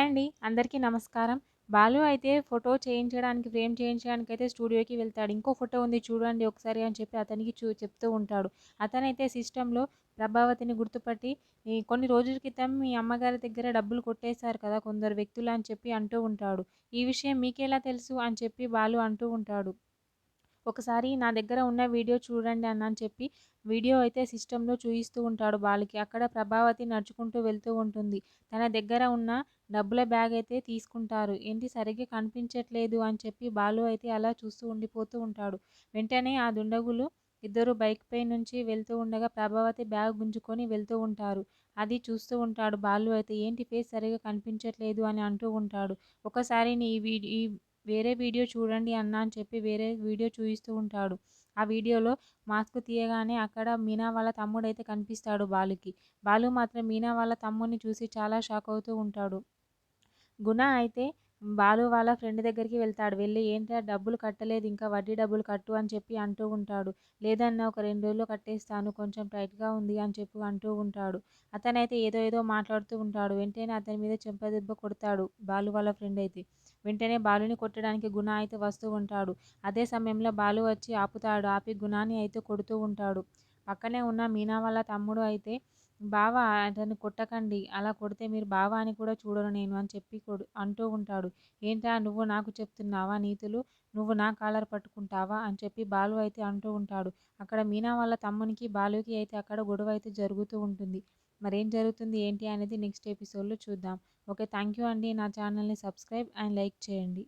Hi అండి. అందరికీ నమస్కారం. బాలు అయితే ఫోటో చేయించడానికి, ఫ్రేమ్ చేయించడానికైతే స్టూడియోకి వెళ్తాడు. ఇంకో ఫోటో ఉంది చూడండి ఒకసారి అని చెప్పి అతనికి చెప్తూ ఉంటాడు. అతనైతే సిస్టమ్‌లో ప్రభావతిని గుర్తుపట్టి కొన్ని రోజుల క్రితం మీ అమ్మగారి దగ్గర డబ్బులు కొట్టేశారు కదా కొందరు వ్యక్తులు అని చెప్పి అంటూ ఉంటాడు. ఈ విషయం మీకెలా తెలుసు అని చెప్పి బాలు అంటూ ఉంటాడు. ఒకసారి నా దగ్గర ఉన్న వీడియో చూడండి అని చెప్పి వీడియో అయితే సిస్టమ్‌లో చూయిస్తూ ఉంటాడు బాలుకి. అక్కడ ప్రభావతి నడుచుకుంటూ వెళ్తూ ఉంటుంది. తన దగ్గర ఉన్న డబ్బుల బ్యాగ్ అయితే తీసుకుంటారు. ఏంటి సరిగ్గా కనిపించట్లేదు అని చెప్పి బాలు అయితే అలా చూస్తూ ఉండిపోతూ ఉంటాడు. వెంటనే ఆ దుండగులు ఇద్దరు బైక్‌పై నుంచి వెళ్తూ ఉండగా ప్రభావతి బ్యాగ్ గుంజుకొని వెళ్తూ ఉంటారు. అది చూస్తూ ఉంటాడు బాలు అయితే. ఏంటి ఫేస్ సరిగ్గా కనిపించట్లేదు అని అంటూ ఉంటాడు. ఒకసారి ఈ వేరే వీడియో చూడండి అన్నా అని చెప్పి వేరే వీడియో చూయిస్తూ ఉంటాడు. ఆ వీడియోలో మాస్క్ తీయగానే అక్కడ మీనా వాళ్ళ తమ్ముడైతే కనిపిస్తాడు బాలుకి. బాలు మాత్రం మీనా వాళ్ళ తమ్ముడిని చూసి చాలా షాక్ అవుతూ ఉంటాడు. గుణ అయితే బాలు వాళ్ళ ఫ్రెండ్ దగ్గరికి వెళ్తాడు. వెళ్ళి ఏంట్రా డబ్బులు కట్టలేదు ఇంకా వడ్డీ డబ్బులు కట్టు అని చెప్పి అంటూ ఉంటాడు. లేదన్నా ఒక 2 రోజుల్లో కట్టేస్తాను కొంచెం టైట్‌గా ఉంది అని చెప్పి అంటూ ఉంటాడు. అతనైతే ఏదో ఏదో మాట్లాడుతూ ఉంటాడు. వెంటనే అతని మీద చెంపదెబ్బ కొడతాడు బాలు వాళ్ళ ఫ్రెండ్ అయితే. వెంటనే బాలుని కొట్టడానికి గుణ అయితే వస్తూ ఉంటాడు. అదే సమయంలో బాలు వచ్చి ఆపుతాడు. ఆపి గుణాని అయితే కొడుతూ ఉంటాడు. పక్కనే ఉన్న మీనా వాళ్ళ తమ్ముడు అయితే బావ అతన్ని కొట్టకండి. అలా కొడితే మీరు బావ అని కూడా చూడను నేను అని చెప్పి అంటూ ఉంటాడు. ఏంట్రా నువ్వు నాకు చెప్తున్నావా నీతులు? నువ్వు నా కాలర్ పట్టుకుంటావా? అని చెప్పి బాలు అయితే అంటూ ఉంటాడు. అక్కడ మీనా వాళ్ళ తమ్మునికి, బాలుకి అయితే అక్కడ గొడవ అయితే జరుగుతూ ఉంటుంది. మరేం జరుగుతుంది ఏంటి అనేది నెక్స్ట్ ఎపిసోడ్‌లో చూద్దాం. ఓకే. థ్యాంక్ యూ అండి. నా ఛానల్‌ని సబ్స్క్రైబ్ అండ్ లైక్ చేయండి.